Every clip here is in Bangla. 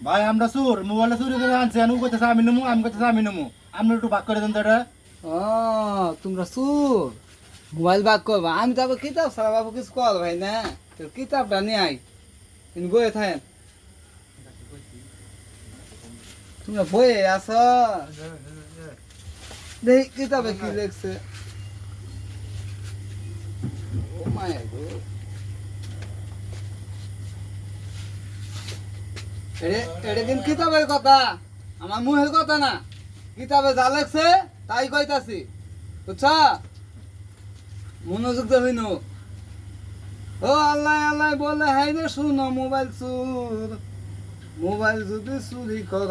ভাই আমরা চোর, মোবাইলটা চুরি করে আনছি, ও কইতেছে আমি নেবো, আমি কইতেছে আমি নেবো। আপনি একটু ভাগ করে দেন তো এটা। ও তোমরা চোর, মোবাইল বাগ করবা। আমি তো আবার কিতাব ছাড়া বাবু কিছু কর ভাই না। তো কিতাবটা নিয়ে আই, তুমি বইয়ে থাকেন। তোমরা বইয়ে আছো, দেখি কিতাবে কি লিখছে। ও মায়া গো, এটা কিন্তু কিতাবের কথা, আমার মুহের কথা না। কিতাবে যা লেখছে তাই কইতাছি, বুঝছা? মনোযোগ দিয়ে হইনো। ও আল্লাহ আল্লাহ বলে হাই রে শুনো মোবাইল চোর, মোবাইল যদি চুরি কর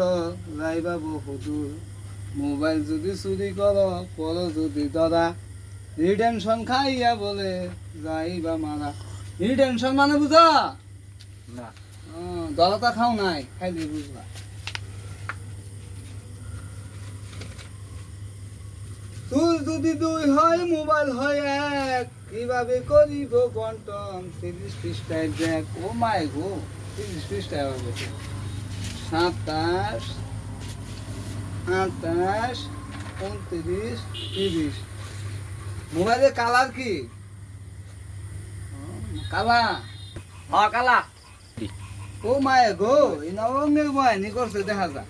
যাইবা বহুদূর, মোবাইল যদি চুরি কর পর যদি ধরা, রিটেনশন খাইয়া বলে যাইবা মারা। রিটেনশন মানে বুঝা? না। ধরাটা খাও নাই, খাইলে বুঝবা। চুল যদি দুই হয় মোবাইল হয় এক, কিভাবে করিব বন্টন? 30 পৃষ্ঠায় দেখ। ও মাই গো, 30 পৃষ্ঠায় হবে। 27, 28, 29, 30। মোবাইলের কালার কি? কালা। হ্যাঁ কালা। ও মায়ে গো, এই নবঙ্গের বয়ানি করছে দেখা যা।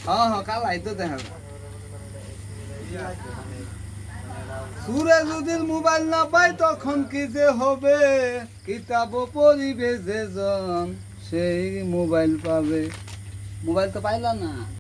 হ্যাঁ হ্যাঁ কালাই তো দেখা যা। সুরে যদি মোবাইল না পাই তখন কি যে হবে? কিতাব পড়িবে যে জন সেই মোবাইল পাবে। মোবাইল তো পাইল না।